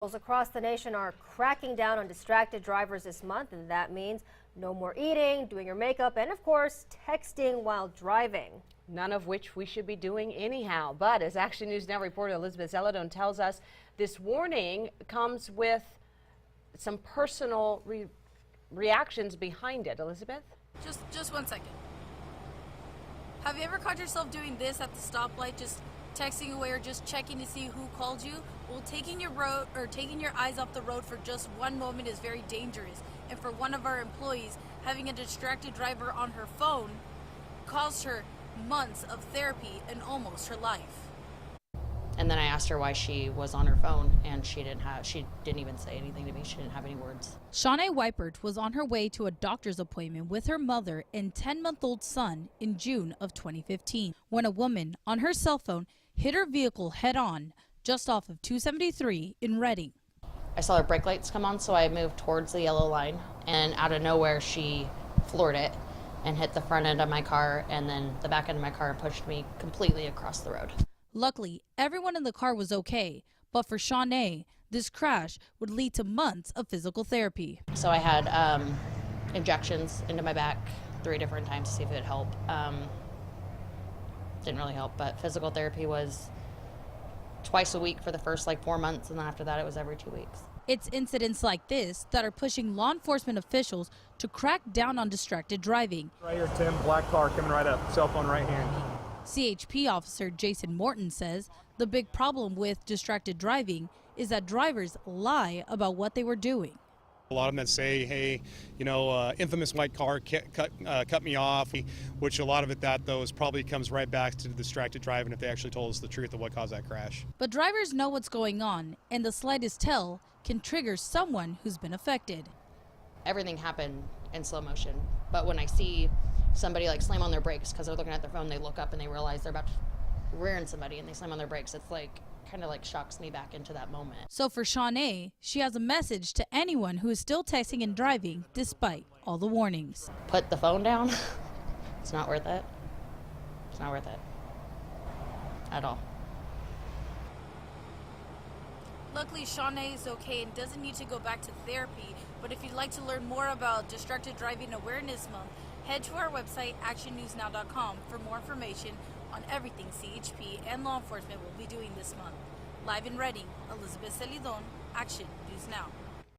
Across the nation are cracking down on distracted drivers this month, and that means no more eating, doing your makeup, and of course, texting while driving. None of which we should be doing anyhow. But as Action News Now reporter Elizabeth Zelidon tells us, this warning comes with some personal reactions behind it. Elizabeth? Just 1 second. Have you ever caught yourself doing this at the stoplight, just texting away or just checking to see who called you? Well, taking your eyes off the road for just one moment is very dangerous. And for one of our employees, having a distracted driver on her phone caused her months of therapy and almost her life. And then I asked her why she was on her phone, and she didn't even say anything to me. She didn't have any words. Shawnee Weipert was on her way to a doctor's appointment with her mother and 10-month-old son in June of 2015 when a woman on her cell phone hit her vehicle head-on just off of 273 in Redding. I saw her brake lights come on, so I moved towards the yellow line, and out of nowhere she floored it and hit the front end of my car and then the back end of my car and pushed me completely across the road. Luckily, everyone in the car was okay, but for Shawnee, this crash would lead to months of physical therapy. So I had injections into my back 3 different times to see if it would help. Didn't really help, but physical therapy was twice a week for the first 4 months, and then after that it was every 2 weeks. It's incidents like this that are pushing law enforcement officials to crack down on distracted driving. Right here, Tim, black car coming right up, cell phone right hand. CHP officer Jason Morton says the big problem with distracted driving is that drivers lie about what they were doing. A lot of them that say, hey, infamous white car cut me off, which a lot of it probably comes right back to distracted driving if they actually told us the truth of what caused that crash. But drivers know what's going on, and the slightest tell can trigger someone who's been affected. Everything happened in slow motion, but when I see somebody slam on their brakes because they're looking at their phone, they look up and they realize they're about to rear end somebody and they slam on their brakes. It's kind of shocks me back into that moment. So for Shawnee, she has a message to anyone who is still texting and driving despite all the warnings. Put the phone down. It's not worth it. It's not worth it at all. Luckily, Shawnee is okay and doesn't need to go back to therapy. But if you'd like to learn more about Distracted Driving Awareness Month, head to our website, actionnewsnow.com, for more information on everything CHP and law enforcement will be doing this month. Live in Redding, Elizabeth Zelidon, Action News Now.